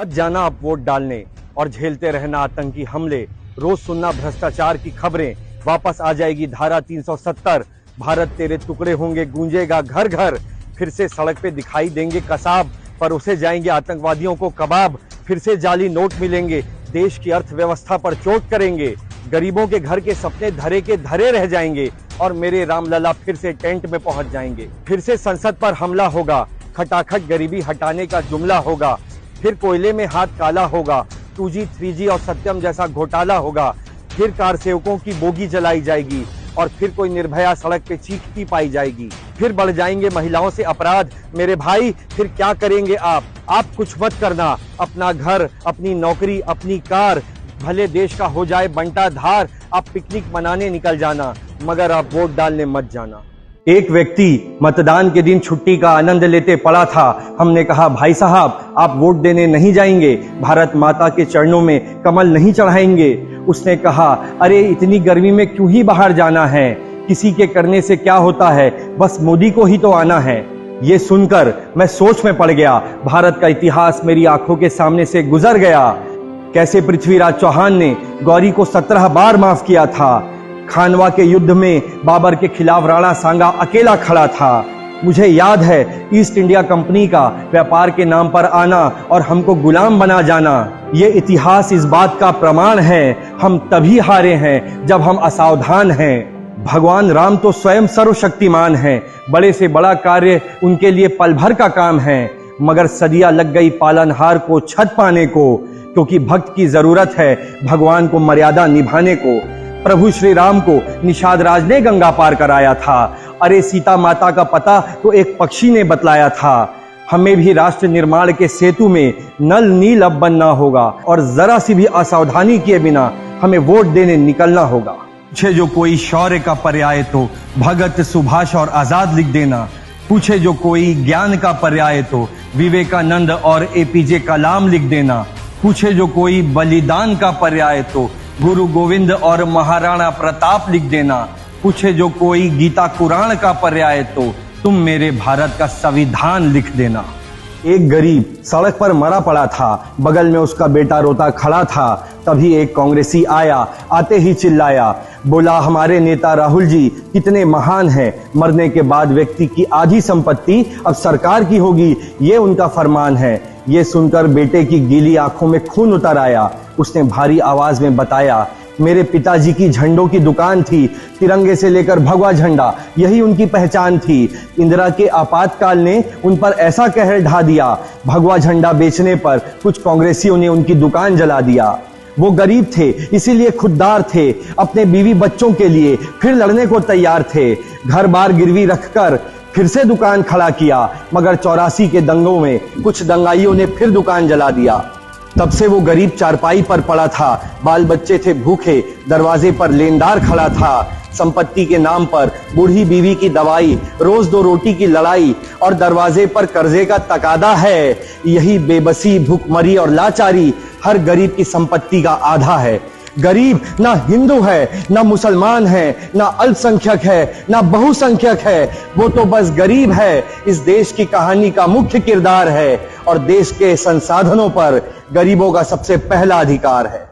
मत जाना आप वोट डालने और झेलते रहना आतंकी हमले। रोज सुनना भ्रष्टाचार की खबरें। वापस आ जाएगी धारा 370। भारत तेरे टुकड़े होंगे, गूंजेगा घर घर। फिर से सड़क पे दिखाई देंगे कसाब, परोसे जाएंगे आतंकवादियों को कबाब। फिर से जाली नोट मिलेंगे, देश की अर्थव्यवस्था पर चोट करेंगे। गरीबों के घर के सपने धरे के धरे रह जाएंगे और मेरे रामलला फिर से टेंट में पहुंच जाएंगे। फिर से संसद पर हमला होगा, खटाखट गरीबी हटाने का जुमला होगा। फिर कोयले में हाथ काला होगा, 2G 3G और सत्यम जैसा घोटाला होगा। फिर कार सेवकों की बोगी जलाई जाएगी और फिर कोई निर्भया सड़क पे चीखती पाई जाएगी। फिर बढ़ जाएंगे महिलाओं से अपराध। मेरे भाई फिर क्या करेंगे आप कुछ मत करना। अपना घर, अपनी नौकरी, अपनी कार, भले देश का हो जाए बंटा धार। आप पिकनिक मनाने निकल जाना, मगर आप वोट डालने मत जाना। एक व्यक्ति मतदान के दिन छुट्टी का आनंद लेते पड़ा था। हमने कहा, भाई साहब आप वोट देने नहीं जाएंगे, भारत माता के चरणों में कमल नहीं चढ़ाएंगे। उसने कहा, अरे इतनी गर्मी में क्यों ही बाहर जाना है, किसी के करने से क्या होता है, बस मोदी को ही तो आना है। ये सुनकर मैं सोच में पड़ गया। भारत का इतिहास मेरी आंखों के सामने से गुजर गया। कैसे पृथ्वीराज चौहान ने गौरी को 17 बार माफ किया था। खानवा के युद्ध में बाबर के खिलाफ राणा सांगा अकेला खड़ा था। मुझे याद है ईस्ट इंडिया कंपनी का व्यापार के नाम पर आना और हमको गुलाम बना जाना। ये इतिहास इस बात का प्रमाण है, हम तभी हारे हैं जब हम असावधान हैं। भगवान राम तो स्वयं सर्वशक्तिमान हैं, बड़े से बड़ा कार्य उनके लिए पल भर का काम है। मगर सदियां लग गई पालनहार को छत पाने को, क्योंकि भक्त की जरूरत है भगवान को मर्यादा निभाने को। प्रभु श्री राम को निषाद राज ने गंगा पार कराया था। अरे सीता माता का पता तो एक पक्षी ने बतलाया था। हमें भी राष्ट्र निर्माण के सेतु में नल नील अब बनना होगा और जरा सी भी असावधानी किए बिना हमें वोट देने निकलना होगा। पूछे जो कोई शौर्य का पर्याय तो भगत सुभाष और आजाद लिख देना। पूछे जो कोई ज्ञान का पर्याय तो विवेकानंद और APJ कलाम लिख देना। पूछे जो कोई बलिदान का पर्याय तो गुरु गोविंद और महाराणा प्रताप लिख देना। पूछे जो कोई गीता कुरान का पर्याय तो तुम मेरे भारत का संविधान लिख देना। एक गरीब सड़क पर मरा पड़ा था, बगल में उसका बेटा रोता खड़ा था। तभी एक कांग्रेसी आया, आते ही चिल्लाया, बोला, हमारे नेता राहुल जी कितने महान हैं, मरने के बाद व्यक्ति की आधी संपत्ति अब सरकार की होगी, ये उनका फरमान है। ये सुनकर बेटे की गीली आंखों में खून उतर आया। उसने भारी आवाज में बताया, मेरे पिताजी की झंडों की दुकान थी, तिरंगे से लेकर भगवा झंडा यही उनकी पहचान थी। इंदिरा के आपातकाल ने उन पर ऐसा कहर ढा दिया, भगवा झंडा बेचने पर कुछ कांग्रेसियों ने उनकी दुकान जला दिया। वो गरीब थे, इसीलिए खुददार थे, अपने बीवी बच्चों के लिए फिर लड़ने को तैयार थे। घर बार गिरवी रखकर फिर से दुकान खड़ा किया, मगर 84 के दंगों में कुछ दंगाइयों ने फिर दुकान जला दिया। तब से वो गरीब चारपाई पर पड़ा था, बाल बच्चे थे भूखे, दरवाजे पर लेनदार खड़ा था। संपत्ति के नाम पर बूढ़ी बीवी की दवाई, रोज 2 रोटी की लड़ाई और दरवाजे पर कर्जे का तकादा है। यही बेबसी, भूखमरी और लाचारी हर गरीब की संपत्ति का आधा है। गरीब ना हिंदू है, ना मुसलमान है, ना अल्पसंख्यक है, ना बहुसंख्यक है, वो तो बस गरीब है। इस देश की कहानी का मुख्य किरदार है और देश के संसाधनों पर गरीबों का सबसे पहला अधिकार है।